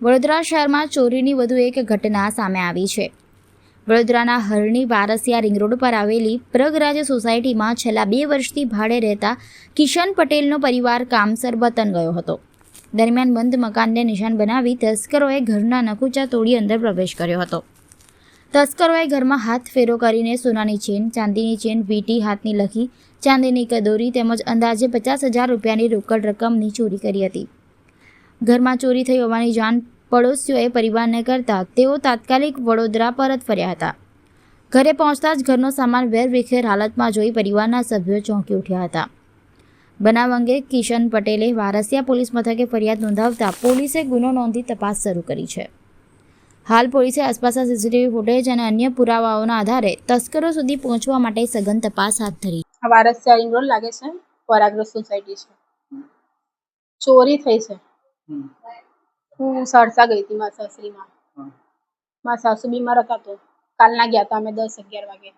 વડોદરા શહેરમાં ચોરીની વધુ એક ઘટના સામે આવી છે। વડોદરાના હરણી વારસિયા રિંગ રોડ પર આવેલી પ્રગરાજ સોસાયટીમાં છેલ્લા 2 વર્ષથી ભાડે રહેતા કિશન પટેલનો પરિવાર કામસર વતન ગયો હતો। દરમિયાન બંધ મકાનને નિશાન બનાવી તસ્કરોએ ઘરના નકુચા તોડી અંદર પ્રવેશ કર્યો હતો। તસ્કરોએ ઘરમાં હાથ ફેરો કરીને સોનાની ચેન, ચાંદીની ચેન, વીંટી, હાથની લખી, ચાંદીની કદોરી તેમજ અંદાજે 50,000 રૂપિયાની રોકડ રકમની ચોરી કરી હતી। ઘરમાં ચોરી થઈ હોવાની જાણ પડોશીઓએ પરિવારને કરતા તેઓ તાત્કાલિક વડોદરા પરત ફર્યા હતા। ઘરે પહોંચતા જ ઘરનો સામાન વેરવિખેર હાલતમાં જોઈ પરિવારના સભ્યો ચોંકી ઉઠ્યા હતા। બનાવ અંગે કિશન પટેલે વારસિયા પોલીસ મથકે ફરિયાદ નોંધાવતા પોલીસે ગુનો નોંધી તપાસ શરૂ કરી છે। હાલ પોલીસે આસપાસના સીસીટીવી ફૂટેજ અને અન્ય પુરાવાઓના આધારે તસ્કરો સુધી પહોંચવા માટે સઘન તપાસ હાથ ધરી। વારસિયા રિંગ રોડ લાગે છે, પરાગ્રસ્ત સોસાયટી છે। ચોરી થઈ છે। હું સરસા ગઈ હતી મારા સાસરીમાં। મારા સાસુ બીમાર હતા તો કાલના ગયા હતા અમે 10-11 વાગે।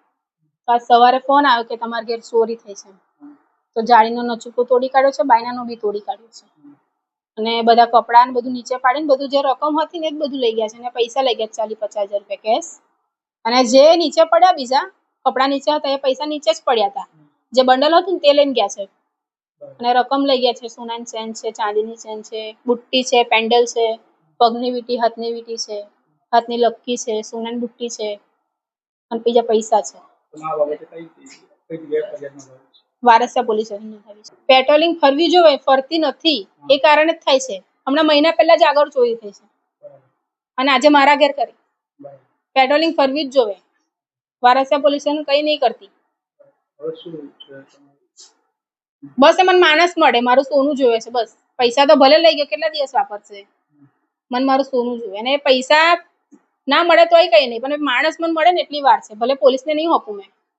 આજ સવારે ફોન આવ્યો કે તમારા ઘેર ચોરી થઈ છે। તો જાળીનો નચુકો તોડી કાઢ્યો છે, બાયનાનો બી તોડી કાઢ્યો છે અને બધા કપડા ને બધું નીચે પાડીને બધું જે રકમ હતી ને એ બધું લઈ ગયા છે અને પૈસા લઈ ગયા 40-50,000 રૂપિયા કેશ। અને જે નીચે પડ્યા બીજા કપડા નીચે હતા એ પૈસા નીચે જ પડ્યા હતા। જે બંડલ હતું ને તે લઈને ગયા છે અને રકમ લઈ ગયા છે। સોનાની ચેન છે, ચાંદીની ચેન છે, બુટ્ટી છે, પેન્ડલ છે, પગની વીંટી, હાથની વીંટી છે, હાથની લક્કી છે, સોનાની બુટ્ટી છે અને બીજા પૈસા છે। વારસિયા પોલીસ સ્ટેશન નોંધાવી છે। પેટ્રોલિંગ ફરવી જોઈએ, ફરતી નથી એ કારણે જ થાય છે। હમણાં મહિના પહેલા જ આગળ ચોરી થઈ છે અને આજે મારા ઘેર કરી। પેટ્રોલિંગ ફરવી જ જોઈએ, વારસિયા પોલીસ સ્ટેશન કઈ નહીં કરતી। બસ મને માણસ મળે, મારું સોનું જોવે છે બસ। પૈસા તો ભલે લઈ ગયો, કેટલા દિવસ વાપરશે? મને મારું સોનું જોવે અને પૈસા ના મળે તોય કઈ નહીં, પણ માણસ મને મળે ને એટલી વાર છે। ભલે પોલીસને નહીં હોપું મેં,